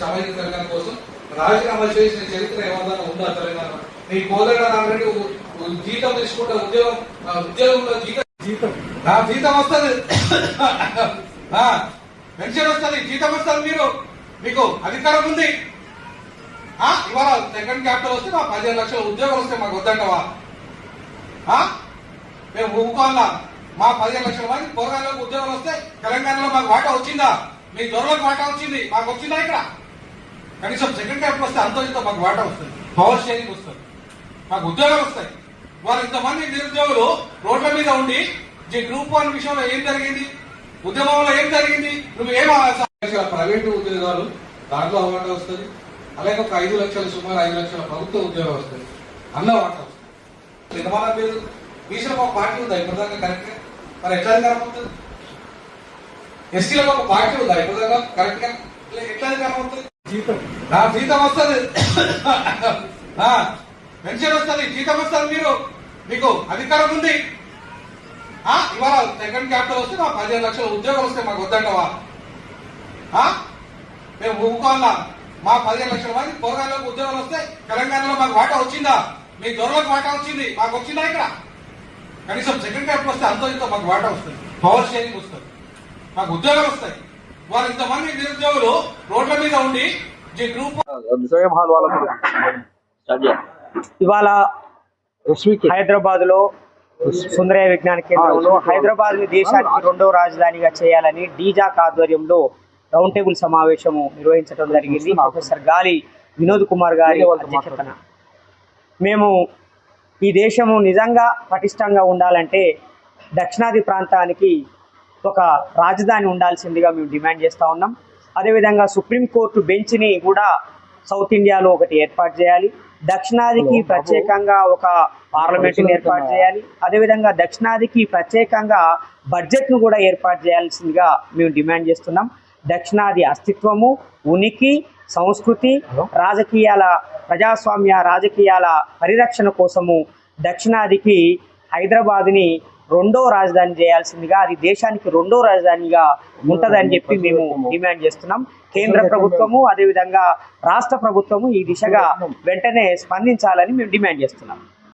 సామాజిక తెలంగాణ కోసం రాజీనామా చేసిన చరిత్ర ఏమన్నా ఉందా తెలంగాణ? నీ కోదండరామరెడ్డి జీతం తీసుకుంటే ఉద్యోగంలో జీతం వస్తుంది, పెన్షన్ వస్తుంది, జీతం వస్తుంది. మీకు అధికారం ఉంది. ఇవాళ సెకండ్ క్యాపిటల్ వస్తే మా 15 లక్షల ఉద్యోగాలు వస్తే మాకు వద్దంటవా? మేము ఊరుకోవాలా? మా 15 లక్షల మంది పోరాళ్ళకు ఉద్యోగాలు వస్తే తెలంగాణలో మాకు వాటా వచ్చిందా? మీ దొరలకు వాటా వచ్చింది, మాకు వచ్చిందా? ఇక్కడ కనీసం సెకండ్ క్యాపిటల్ వస్తే అంతో ఇంతో మాకు వాటా వస్తుంది, పవర్ షేరింగ్ వస్తుంది, మాకు ఉద్యోగాలు వస్తాయి. వారు ఇంతమంది నిరుద్యోగులు రోడ్ల మీద ఉండి గ్రూప్ 1 విషయంలో ఏం జరిగింది, ఉద్యమంలో ఏం జరిగింది? నువ్వు ఏం ప్రైవేటు ఉద్యోగాలు దాంట్లో వాటా వస్తుంది, అలాగే ఒక 5 లక్షలు సుమారు 5 లక్షల ప్రభుత్వ ఉద్యోగాలు వస్తుంది, అన్న వాటా వస్తుంది. నిర్మాణం పేరు బీసీలకు ఒక పార్టీ ఉందా ఇప్పటిదాకా? కరెక్ట్ గా మరి ఎట్లా అధికారం అవుతుంది? ఎస్టీలకు ఒక పార్టీ ఉందా ఇప్పటిదాకా? కరెక్ట్ గా ఎట్లా అధికారం అవుతుంది? జీతం వస్తుంది, పెన్షన్ వస్తుంది, జీతం వస్తుంది. మీకు అధికారం ఉంది. ఇవాళ సెకండ్ క్యాపిటల్ వస్తే మా 15 లక్షల ఉద్యోగాలు వస్తే మాకు వద్దంటవా? మేము ఊరుకోవాలా? మా 15 లక్షల మంది పోరాళ్ళకు ఉద్యోగాలు వస్తే తెలంగాణలో మాకు వాటా వచ్చిందా? మీ దొరలకు వాటా వచ్చింది, మాకు వచ్చిందా? ఇక్కడ కనీసం సెకండ్ క్యాపిటల్ వస్తే అంతో ఇంతో మాకు వాటా వస్తుంది, పవర్ షేరింగ్ వస్తుంది, మాకు ఉద్యోగాలు వస్తాయి. వారు ఇంతమంది నిరుద్యోగులు రోడ్ల మీద ఉండి గ్రూప్ ఇవాళ హైదరాబాద్ లో సుందరయ్య విజ్ఞాన కేంద్రంలో హైదరాబాద్ ని దేశానికి 2వ రాజధానిగా చేయాలని డీజాక్ ఆధ్వర్యంలో రౌండ్ టేబుల్ సమావేశము నిర్వహించడం జరిగింది. ప్రొఫెసర్ గాలి వినోద్ కుమార్ గారి అధ్యక్షతన. మేము ఈ దేశము నిజంగా పటిష్టంగా ఉండాలంటే దక్షిణాది ప్రాంతానికి ఒక రాజధాని ఉండాల్సిందిగా మేము డిమాండ్ చేస్తూ ఉన్నాం. అదేవిధంగా సుప్రీంకోర్టు బెంచ్ని కూడా సౌత్ ఇండియాలో ఒకటి ఏర్పాటు చేయాలి. దక్షిణాదికి ప్రత్యేకంగా ఒక పార్లమెంటుని ఏర్పాటు చేయాలి. అదేవిధంగా దక్షిణాదికి ప్రత్యేకంగా బడ్జెట్ను కూడా ఏర్పాటు చేయాల్సిందిగా మేము డిమాండ్ చేస్తున్నాం. దక్షిణాది అస్తిత్వము, ఉనికి, సంస్కృతి, రాజకీయాల ప్రజాస్వామ్య రాజకీయాల పరిరక్షణ కోసము దక్షిణాదికి హైదరాబాద్ని 2వ రాజధాని చేయాల్సిందిగా, అది దేశానికి 2వ రాజధానిగా ఉంటుందని చెప్పి మేము డిమాండ్ చేస్తున్నాం. కేంద్ర ప్రభుత్వము అదేవిధంగా రాష్ట్ర ప్రభుత్వము ఈ దిశగా వెంటనే స్పందించాలని మేము డిమాండ్ చేస్తున్నాం.